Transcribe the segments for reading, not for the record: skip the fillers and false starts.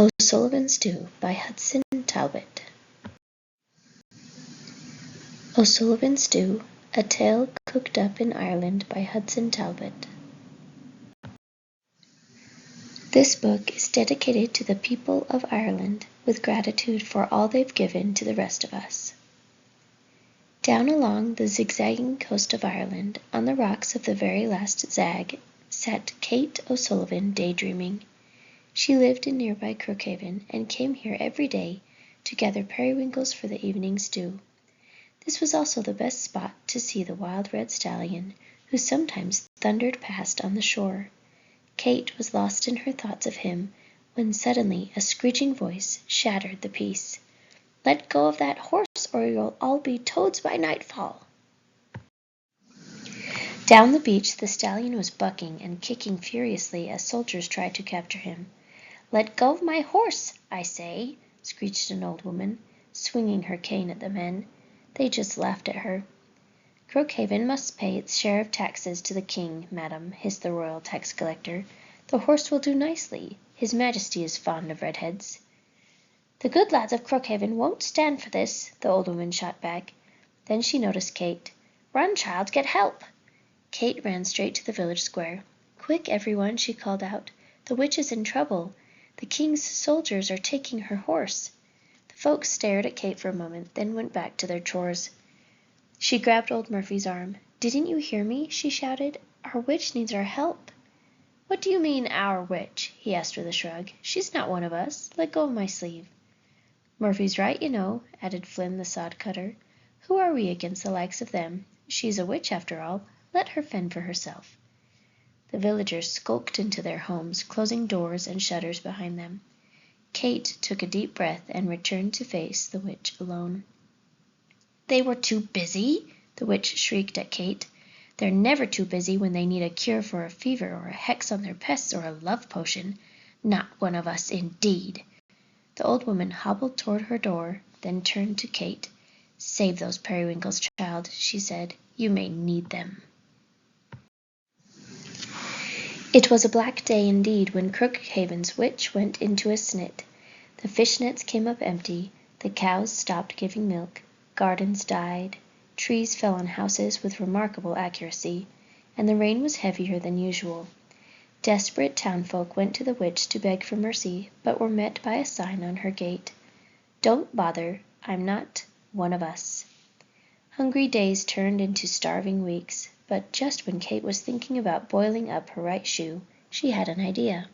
O Sullivan Stew by Hudson Talbott. O Sullivan Stew, a tale cooked up in Ireland by Hudson Talbott. This book is dedicated to the people of Ireland with gratitude for all they've given to the rest of us. Down along the zigzagging coast of Ireland, on the rocks of the very last zag, sat Kate O'Sullivan daydreaming. She lived in nearby Crookhaven and came here every day to gather periwinkles for the evening stew. This was also the best spot to see the wild red stallion, who sometimes thundered past on the shore. Kate was lost in her thoughts of him when suddenly a screeching voice shattered the peace. "Let go of that horse, or you'll all be toads by nightfall." Down the beach the stallion was bucking and kicking furiously as soldiers tried to capture him. "Let go of my horse, I say," screeched an old woman, swinging her cane at the men. They just laughed at her. "Crookhaven must pay its share of taxes to the king, madam," hissed the royal tax collector. "The horse will do nicely. His Majesty is fond of redheads." "The good lads of Crookhaven won't stand for this," the old woman shot back. Then she noticed Kate. "Run, child, get help!" Kate ran straight to the village square. "Quick, everyone," she called out. "The witch is in trouble. The king's soldiers are taking her horse." The folks stared at Kate for a moment, then went back to their chores. She grabbed old Murphy's arm. "Didn't you hear me?" she shouted. "Our witch needs our help." "What do you mean, our witch?" he asked with a shrug. "She's not one of us. Let go of my sleeve." "Murphy's right, you know," added Flynn the sod cutter. "Who are we against the likes of them? She's a witch after all. Let her fend for herself." The villagers skulked into their homes, closing doors and shutters behind them. Kate took a deep breath and returned to face the witch alone. "They were too busy?" the witch shrieked at Kate. "They're never too busy when they need a cure for a fever or a hex on their pests or a love potion. Not one of us, indeed." The old woman hobbled toward her door, then turned to Kate. "Save those periwinkles, child," she said. "You may need them." It was a black day indeed when Crookhaven's witch went into a snit. The fish nets came up empty, the cows stopped giving milk, gardens died, trees fell on houses with remarkable accuracy, and the rain was heavier than usual. Desperate townfolk went to the witch to beg for mercy, but were met by a sign on her gate. "Don't bother, I'm not one of us." Hungry days turned into starving weeks, but just when Kate was thinking about boiling up her right shoe, she had an idea.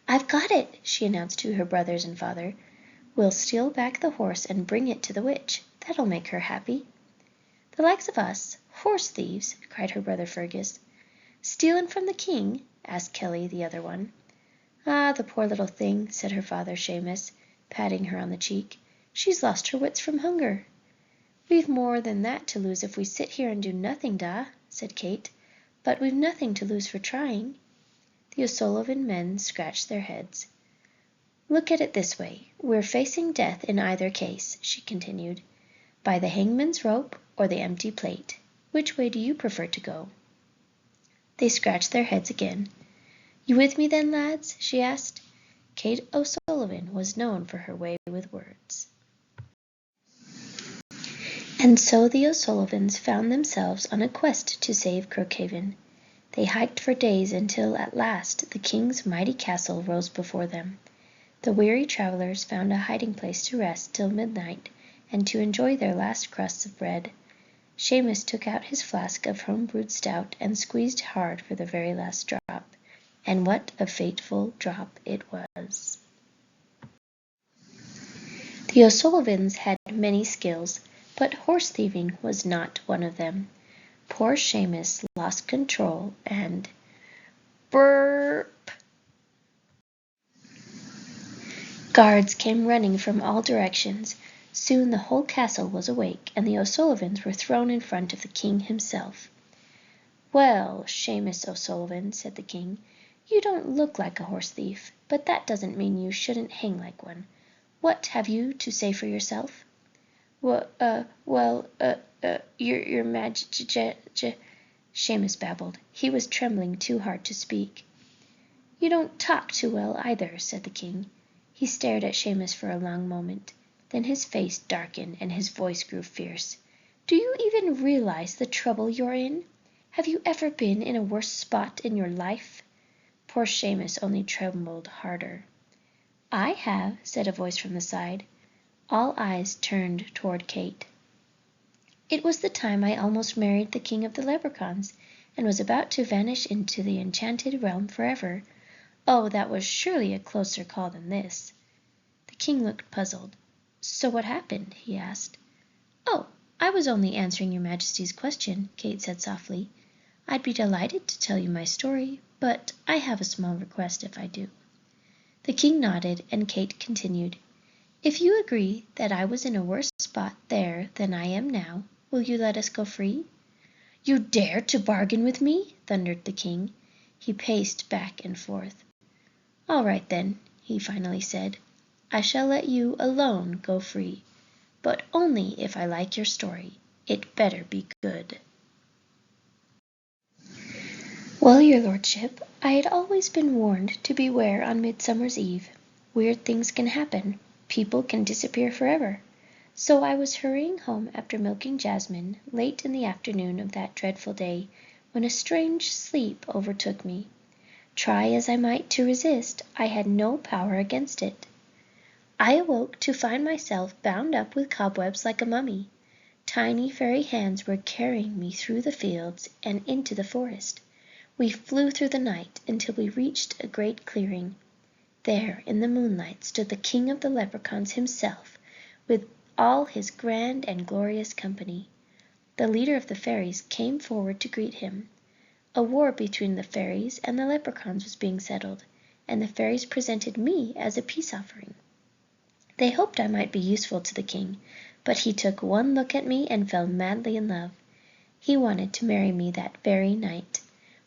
"I've got it," she announced to her brothers and father. "We'll steal back the horse and bring it to the witch. That'll make her happy." "The likes of us? Horse thieves!" cried her brother Fergus. "Stealing from the king?" asked Kelly, the other one. "Ah, the poor little thing," said her father Seamus, patting her on the cheek. "She's lost her wits from hunger." "We've more than that to lose if we sit here and do nothing, Da," said Kate. "But we've nothing to lose for trying." The O'Sullivan men scratched their heads. "Look at it this way. We're facing death in either case," she continued. "By the hangman's rope or the empty plate. Which way do you prefer to go?" They scratched their heads again. "You with me then, lads?" she asked. Kate O'Sullivan was known for her way with words. And so the O'Sullivans found themselves on a quest to save Crookhaven. They hiked for days until at last the king's mighty castle rose before them. The weary travelers found a hiding place to rest till midnight and to enjoy their last crusts of bread. Seamus took out his flask of home-brewed stout and squeezed hard for the very last drop. And what a fateful drop it was. The O'Sullivans had many skills, but horse-thieving was not one of them. Poor Seamus lost control and burp! Guards came running from all directions. Soon the whole castle was awake, and the O'Sullivans were thrown in front of the king himself. "Well, Seamus O'Sullivan," said the king, "you don't look like a horse thief, but that doesn't mean you shouldn't hang like one. What have you to say for yourself?" Your Majesty," Seamus babbled. He was trembling too hard to speak. "You don't talk too well either," said the king. He stared at Seamus for a long moment. Then his face darkened and his voice grew fierce. "Do you even realize the trouble you're in? Have you ever been in a worse spot in your life?" Poor Seamus only trembled harder. "I have," said a voice from the side. All eyes turned toward Kate. "It was the time I almost married the king of the leprechauns, and was about to vanish into the enchanted realm forever. Oh, that was surely a closer call than this." The king looked puzzled. "So what happened?" he asked. "Oh, I was only answering your Majesty's question," Kate said softly. "I'd be delighted to tell you my story, but I have a small request if I do." The king nodded, and Kate continued, "If you agree that I was in a worse spot there than I am now, will you let us go free?" "You dare to bargain with me?" thundered the king. He paced back and forth. "All right then," he finally said. "I shall let you alone go free, but only if I like your story. It better be good." "Well, your lordship, I had always been warned to beware on Midsummer's Eve. Weird things can happen. People can disappear forever. So I was hurrying home after milking Jasmine, late in the afternoon of that dreadful day, when a strange sleep overtook me. Try as I might to resist, I had no power against it. I awoke to find myself bound up with cobwebs like a mummy. Tiny fairy hands were carrying me through the fields and into the forest. We flew through the night until we reached a great clearing. There in the moonlight stood the king of the leprechauns himself, with all his grand and glorious company. The leader of the fairies came forward to greet him. A war between the fairies and the leprechauns was being settled, and the fairies presented me as a peace offering. They hoped I might be useful to the king, but he took one look at me and fell madly in love. He wanted to marry me that very night.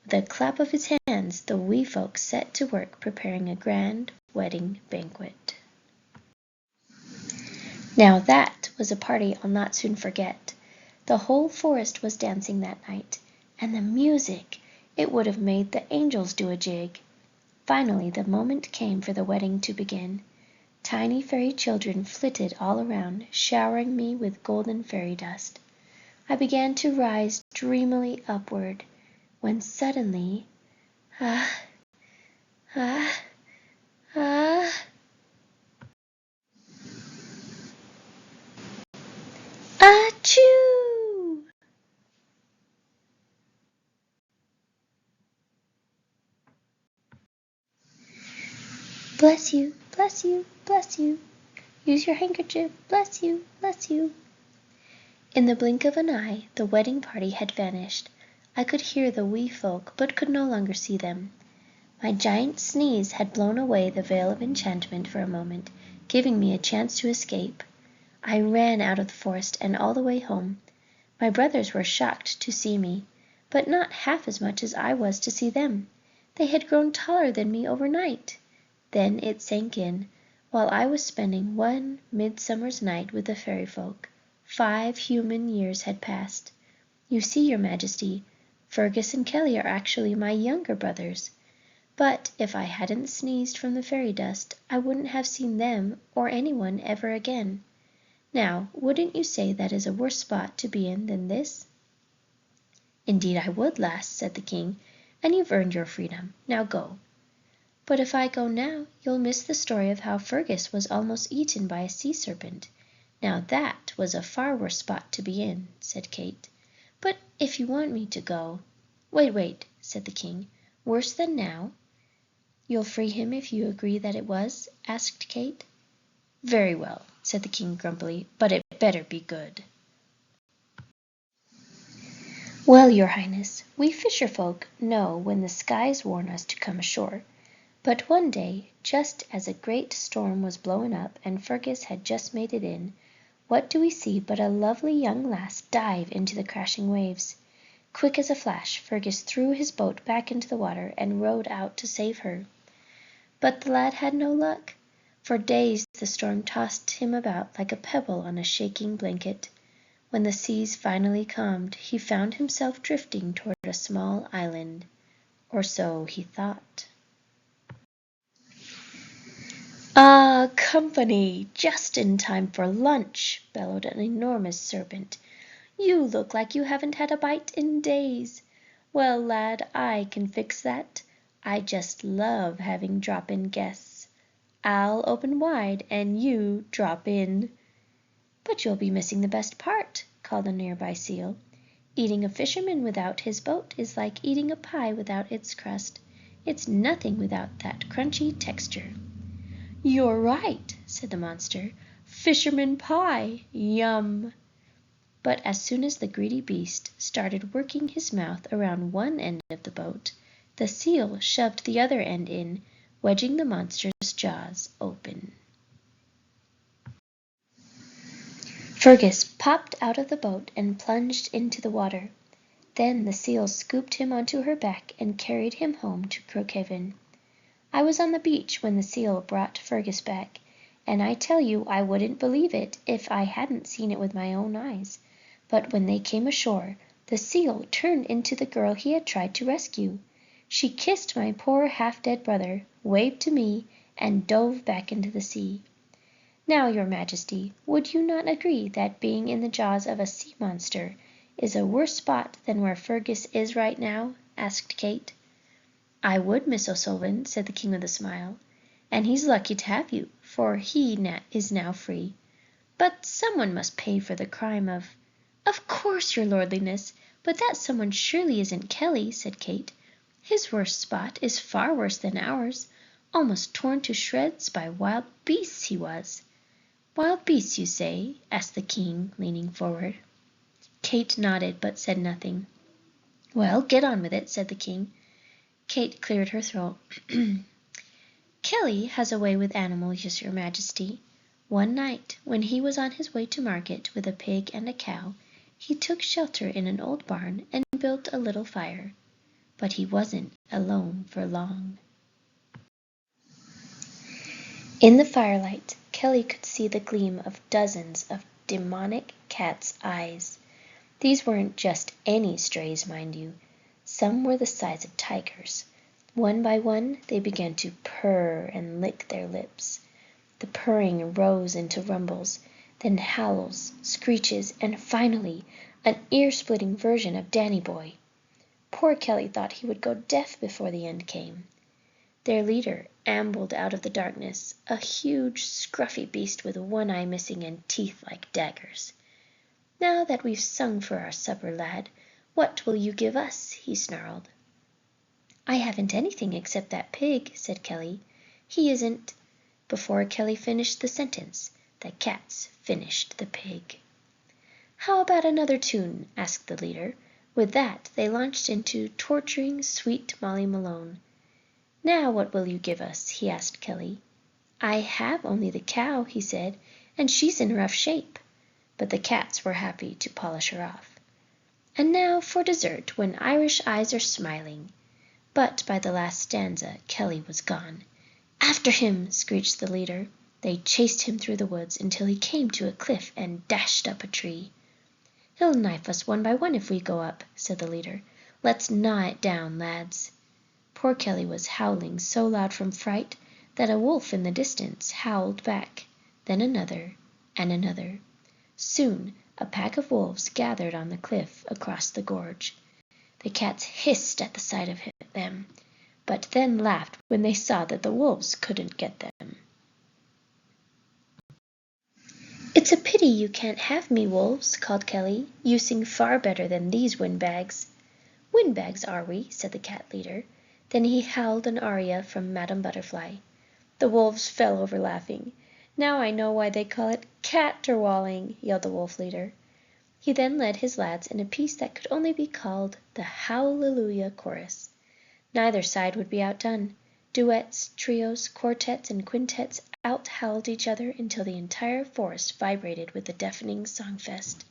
With a clap of his hands, the wee folks set to work preparing a grand wedding banquet. Now that was a party I'll not soon forget. The whole forest was dancing that night, and the music! It would have made the angels do a jig. Finally the moment came for the wedding to begin. Tiny fairy children flitted all around, showering me with golden fairy dust. I began to rise dreamily upward, when suddenly, ah, ah, ah, achoo! Bless you, bless you, bless you. Use your handkerchief, bless you, bless you. In the blink of an eye, the wedding party had vanished. I could hear the wee folk, but could no longer see them. My giant sneeze had blown away the veil of enchantment for a moment, giving me a chance to escape. I ran out of the forest and all the way home. My brothers were shocked to see me, but not half as much as I was to see them. They had grown taller than me overnight. Then it sank in. While I was spending one midsummer's night with the fairy folk, 5 human years had passed. You see, your Majesty, Fergus and Kelly are actually my younger brothers. But if I hadn't sneezed from the fairy dust, I wouldn't have seen them or anyone ever again. Now, wouldn't you say that is a worse spot to be in than this?" "Indeed I would, lass," said the king, "and you've earned your freedom. Now go." "But if I go now, you'll miss the story of how Fergus was almost eaten by a sea serpent. Now that was a far worse spot to be in," said Kate. "But if you want me to go—" Wait, said the king. "Worse than now?" "You'll free him if you agree that it was?" asked Kate. "Very well," said the king grumpily, "but it better be good." "Well, your highness, we fisher folk know when the skies warn us to come ashore. But one day, just as a great storm was blowing up and Fergus had just made it in, what do we see but a lovely young lass dive into the crashing waves. Quick as a flash, Fergus threw his boat back into the water and rowed out to save her. But the lad had no luck. For days the storm tossed him about like a pebble on a shaking blanket. When the seas finally calmed, he found himself drifting toward a small island. Or so he thought. Ah, company! Just in time for lunch, bellowed an enormous serpent. You look like you haven't had a bite in days. Well, lad, I can fix that. I just love having drop-in guests. I'll open wide and you drop in. But you'll be missing the best part, called a nearby seal. Eating a fisherman without his boat is like eating a pie without its crust. It's nothing without that crunchy texture. You're right, said the monster. Fisherman pie, yum! But as soon as the greedy beast started working his mouth around one end of the boat, the seal shoved the other end in, wedging the monster's jaws open. Fergus popped out of the boat and plunged into the water. Then the seal scooped him onto her back and carried him home to Crookhaven. I was on the beach when the seal brought Fergus back, and I tell you I wouldn't believe it if I hadn't seen it with my own eyes. But when they came ashore, the seal turned into the girl he had tried to rescue. She kissed my poor half-dead brother, waved to me, and dove back into the sea. Now, your Majesty, would you not agree that being in the jaws of a sea monster is a worse spot than where Fergus is right now? Asked Kate. I would, Miss O'Sullivan, said the king with a smile, and he's lucky to have you, for he is now free. But someone must pay for the crime of— Of course, your lordliness, but that someone surely isn't Kelly, said Kate. His worst spot is far worse than ours. Almost torn to shreds by wild beasts he was. Wild beasts, you say? Asked the king, leaning forward. Kate nodded, but said nothing. Well, get on with it, said the king. Kate cleared her throat. Kelly has a way with animals, your Majesty. One night, when he was on his way to market with a pig and a cow, he took shelter in an old barn and built a little fire. But he wasn't alone for long. In the firelight, Kelly could see the gleam of dozens of demonic cats' eyes. These weren't just any strays, mind you. Some were the size of tigers. One by one, they began to purr and lick their lips. The purring rose into rumbles, then howls, screeches, and finally, an ear-splitting version of Danny Boy. Poor Kelly thought he would go deaf before the end came. Their leader ambled out of the darkness, a huge, scruffy beast with one eye missing and teeth like daggers. Now that we've sung for our supper, lad, what will you give us? He snarled. I haven't anything except that pig, said Kelly. He isn't— Before Kelly finished the sentence, the cats finished the pig. How about another tune? Asked the leader. With that, they launched into torturing Sweet Molly Malone. Now what will you give us? He asked Kelly. I have only the cow, he said, and she's in rough shape. But the cats were happy to polish her off. And now for dessert, when Irish eyes are smiling. But by the last stanza, Kelly was gone. After him, screeched the leader. They chased him through the woods until he came to a cliff and dashed up a tree. He'll knife us one by one if we go up, said the leader. Let's gnaw it down, lads. Poor Kelly was howling so loud from fright that a wolf in the distance howled back, then another and another. Soon a pack of wolves gathered on the cliff across the gorge. The cats hissed at the sight of them, but then laughed when they saw that the wolves couldn't get them. It's a pity you can't have me, wolves, called Kelly. You sing far better than these windbags. Windbags, are we? Said the cat leader. Then he howled an aria from Madame Butterfly. The wolves fell over laughing. Now I know why they call it caterwauling, yelled the wolf leader. He then led his lads in a piece that could only be called the Hallelujah Chorus. Neither side would be outdone. Duets, trios, quartets, and quintets out-howled each other until the entire forest vibrated with the deafening songfest.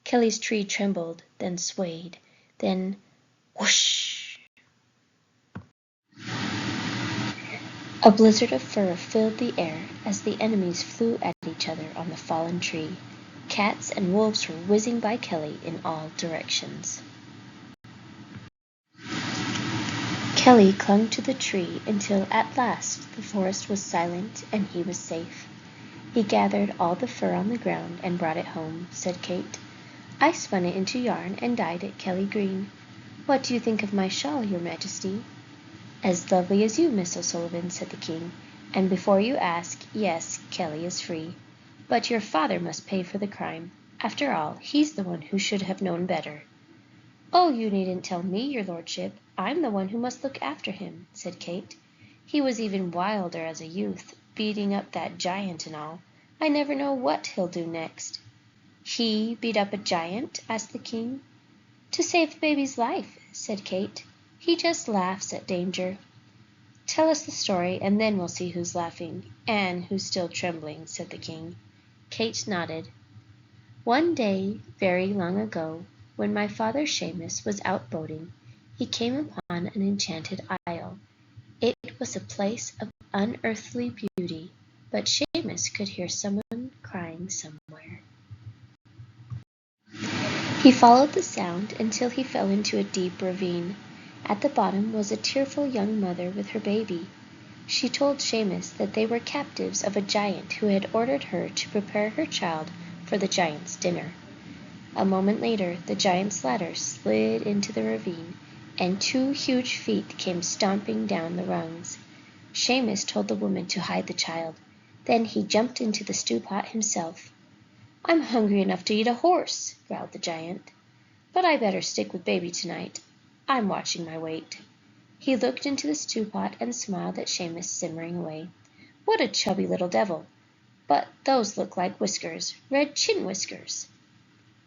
Kelly's tree trembled, then swayed, then whoosh! A blizzard of fur filled the air as the enemies flew at each other on the fallen tree. Cats and wolves were whizzing by Kelly in all directions. Kelly clung to the tree until at last the forest was silent and he was safe. He gathered all the fur on the ground and brought it home, said Kate. I spun it into yarn and dyed it Kelly green. What do you think of my shawl, your majesty? As lovely as you, Miss O'Sullivan, said the king, and before you ask, yes, Kelly is free. But your father must pay for the crime. After all, he's the one who should have known better. Oh, you needn't tell me, your lordship. I'm the one who must look after him, said Kate. He was even wilder as a youth, beating up that giant and all. I never know what he'll do next. He beat up a giant? Asked the king. To save the baby's life, said Kate. He just laughs at danger. Tell us the story, and then we'll see who's laughing, and who's still trembling, said the king. Kate nodded. One day, very long ago, when my father Seamus was out boating, he came upon an enchanted isle. It was a place of unearthly beauty, but Seamus could hear someone crying somewhere. He followed the sound until he fell into a deep ravine. At the bottom was a tearful young mother with her baby. She told Seamus that they were captives of a giant who had ordered her to prepare her child for the giant's dinner. A moment later, the giant's ladder slid into the ravine, and 2 huge feet came stomping down the rungs. Seamus told the woman to hide the child. Then he jumped into the stew pot himself. I'm hungry enough to eat a horse, growled the giant. But I better stick with baby tonight. I'm watching my weight. He looked into the stew pot and smiled at Seamus simmering away. What a chubby little devil! But those look like whiskers, red chin whiskers.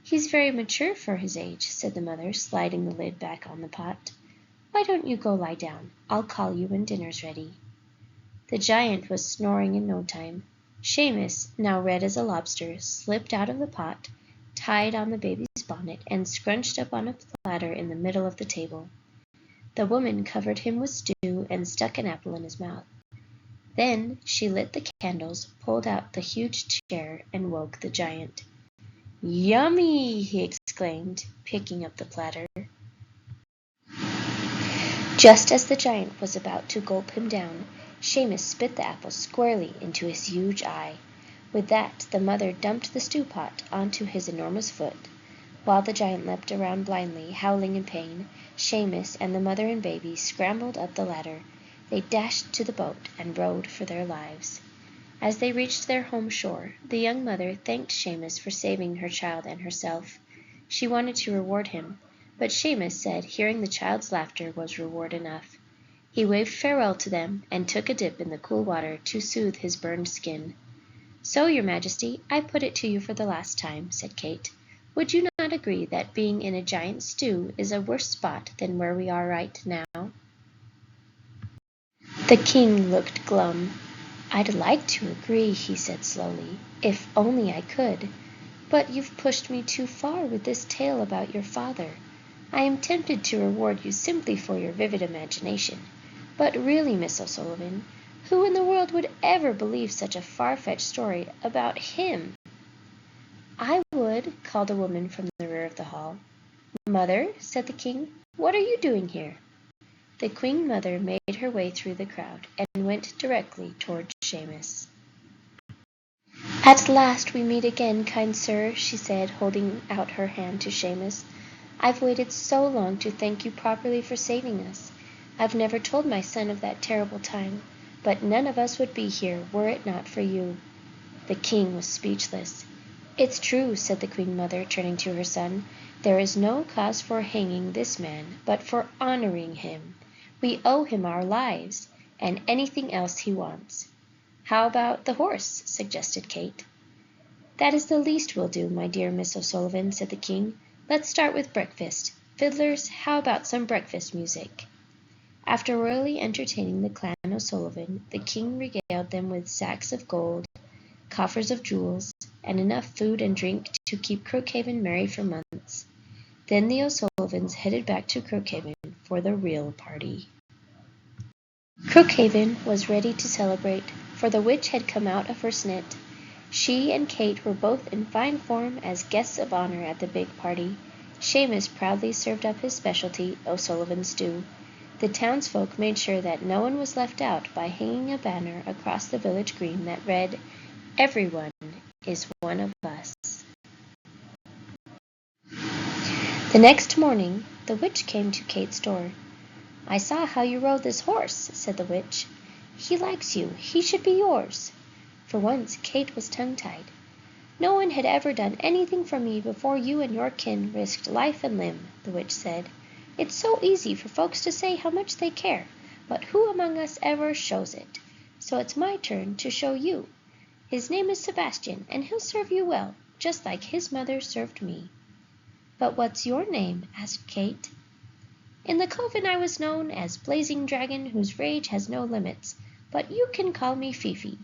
He's very mature for his age, said the mother, sliding the lid back on the pot. Why don't you go lie down? I'll call you when dinner's ready. The giant was snoring in no time. Seamus, now red as a lobster, slipped out of the pot, tied on the baby's bonnet, and scrunched up on a platter in the middle of the table. The woman covered him with stew and stuck an apple in his mouth. Then she lit the candles, pulled out the huge chair, and woke the giant. Yummy! He exclaimed, picking up the platter. Just as the giant was about to gulp him down, Seamus spit the apple squarely into his huge eye. With that, the mother dumped the stew pot onto his enormous foot. While the giant leapt around blindly, howling in pain, Seamus and the mother and baby scrambled up the ladder. They dashed to the boat and rowed for their lives. As they reached their home shore, the young mother thanked Seamus for saving her child and herself. She wanted to reward him, but Seamus said hearing the child's laughter was reward enough. He waved farewell to them and took a dip in the cool water to soothe his burned skin. So, your majesty, I put it to you for the last time, said Kate. Would you not agree that being in a giant stew is a worse spot than where we are right now? The king looked glum. I'd like to agree, he said slowly, if only I could. But you've pushed me too far with this tale about your father. I am tempted to reward you simply for your vivid imagination. But really, Miss O'Sullivan, who in the world would ever believe such a far-fetched story about him? I would, called a woman from the rear of the hall. Mother, said the king, what are you doing here? The queen mother made her way through the crowd and went directly toward Seamus. At last we meet again, kind sir, she said, holding out her hand to Seamus. I've waited so long to thank you properly for saving us. I've never told my son of that terrible time, but none of us would be here were it not for you. The king was speechless. It's true, said the queen mother, turning to her son. There is no cause for hanging this man, but for honoring him. We owe him our lives, and anything else he wants. How about the horse? Suggested Kate. That is the least we'll do, my dear Miss O'Sullivan, said the king. Let's start with breakfast. Fiddlers, how about some breakfast music? After royally entertaining the clan O'Sullivan, the king regaled them with sacks of gold, coffers of jewels, and enough food and drink to keep Crookhaven merry for months. Then the O'Sullivans headed back to Crookhaven for the real party. Crookhaven was ready to celebrate, for the witch had come out of her snit. She and Kate were both in fine form as guests of honor at the big party. Seamus proudly served up his specialty, O'Sullivan stew. The townsfolk made sure that no one was left out by hanging a banner across the village green that read, "Everyone is one of us." The next morning, the witch came to Kate's door. "I saw how you rode this horse," said the witch. "He likes you. He should be yours." For once, Kate was tongue-tied. "No one had ever done anything for me before you and your kin risked life and limb," the witch said. "It's so easy for folks to say how much they care, but who among us ever shows it? So it's my turn to show you. His name is Sebastian, and he'll serve you well, just like his mother served me." "But what's your name?" asked Kate. "In the coven I was known as Blazing Dragon, whose rage has no limits, but you can call me Fifi."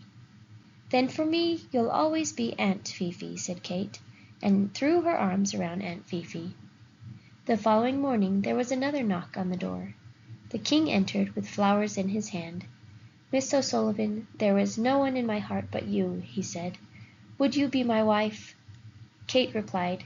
"Then for me you'll always be Aunt Fifi," said Kate, and threw her arms around Aunt Fifi. The following morning there was another knock on the door. The king entered with flowers in his hand. "Miss O'Sullivan, there is no one in my heart but you," he said. "Would you be my wife?" Kate replied,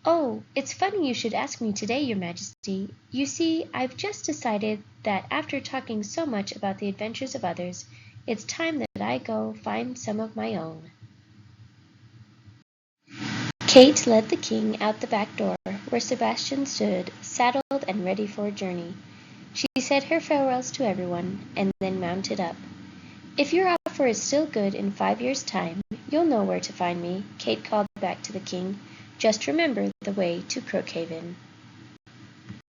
"Oh, it's funny you should ask me today, Your Majesty. You see, I've just decided that after talking so much about the adventures of others, it's time that I go find some of my own." Kate led the king out the back door, where Sebastian stood, saddled and ready for a journey. She said her farewells to everyone, and then mounted up. "If your offer is still good in 5 years' time, you'll know where to find me," Kate called back to the king. "Just remember the way to Crookhaven."